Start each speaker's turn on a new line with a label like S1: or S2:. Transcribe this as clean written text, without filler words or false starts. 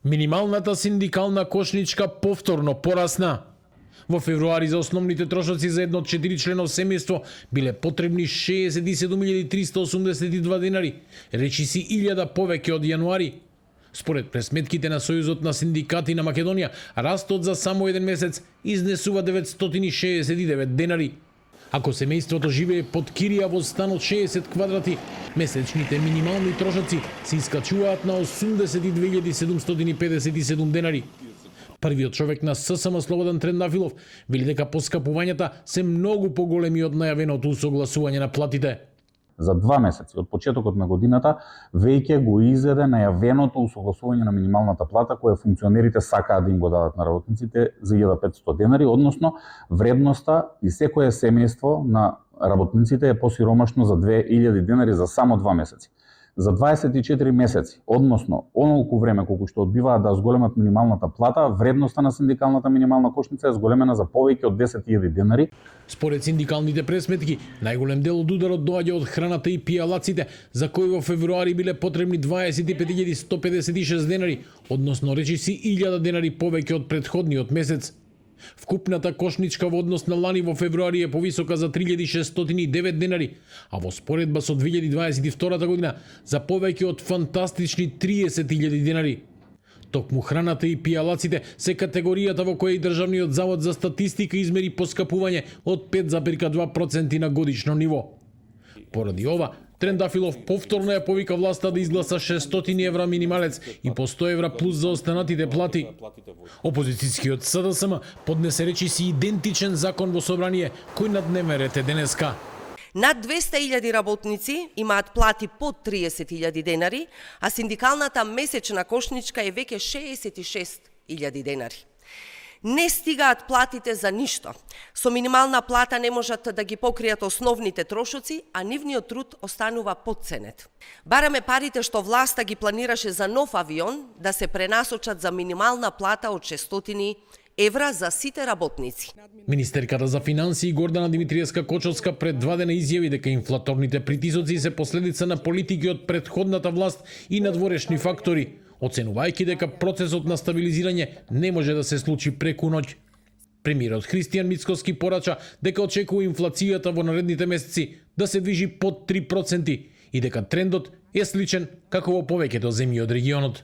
S1: Минималната синдикална кошничка повторно порасна. Во февруари за основните трошоци за едно 4-члено семејство биле потребни 67.382 денари, речиси 1000 повеќе од јануари. Според пресметките на Сојузот на синдикати на Македонија, растот за само еден месец изнесува 969 денари. Ако семејството живее под кирија во стан од 60 квадрати, месечните минимални трошоци се искачуваат на 82.757 денари. Првиот човек на ССМ Слободан Трендафилов вели дека поскапувањата се многу поголеми од најавеното усогласување на платите.
S2: За 2 месеци од почетокот на годината веќе го изведе најавеното усогласување на минималната плата кое функционерите сакаат да им го дадат на работниците за 1500 денари, односно вредноста и секое семејство на работниците е посиромашно за 2000 денари за само 2 месеци. За 24 месеци, односно онолку време колку што одбиваат да зголемат минималната плата, вредноста на синдикалната минимална кошница е зголемена за повеќе од 10.000 денари.
S1: Според синдикалните пресметки, најголем дел од ударот доаѓа од храната и пијалаците, за кои во февруари биле потребни 25.156 денари, односно речиси 1000 денари повеќе од претходниот месец. Вкупната кошничка во однос на лани во февруари е повисока за 3.609 денари, а во споредба со 2022 година за повеќе од фантастични 30.000 денари. Токму храната и пијалаците се категоријата во која и Државниот завод за статистика измери поскапување од 5,2% на годишно ниво. Поради ова, Трендафилов повторно ја повика власта да изгласа 600 евра минималец и по 100 евра плюс за останатите плати. Опозицијскиот СДСМ поднесе речиси идентичен закон во собрание кој на дневен ред е денеска.
S3: Над 200.000 работници имаат плати под 30.000 денари, а синдикалната месечна кошничка е веќе 66.000 денари. Не стигаат платите за ништо. Со минимална плата не можат да ги покријат основните трошоци, а нивниот труд останува потценет. Бараме парите што власта ги планираше за нов авион да се пренасочат за минимална плата од 600 евра за сите работници.
S1: Министерката за финансии Гордана Димитриевска-Кочовска пред 2 дена изјави дека инфлаторните притисоци се последица на политики од претходната власт и надворешни фактори, оценувајќи дека процесот на стабилизирање не може да се случи преку ноќ. Премиерот Христијан Мицкоски порача дека очекува инфлацијата во наредните месеци да се движи под 3% и дека трендот е сличен како во повеќето земји од регионот.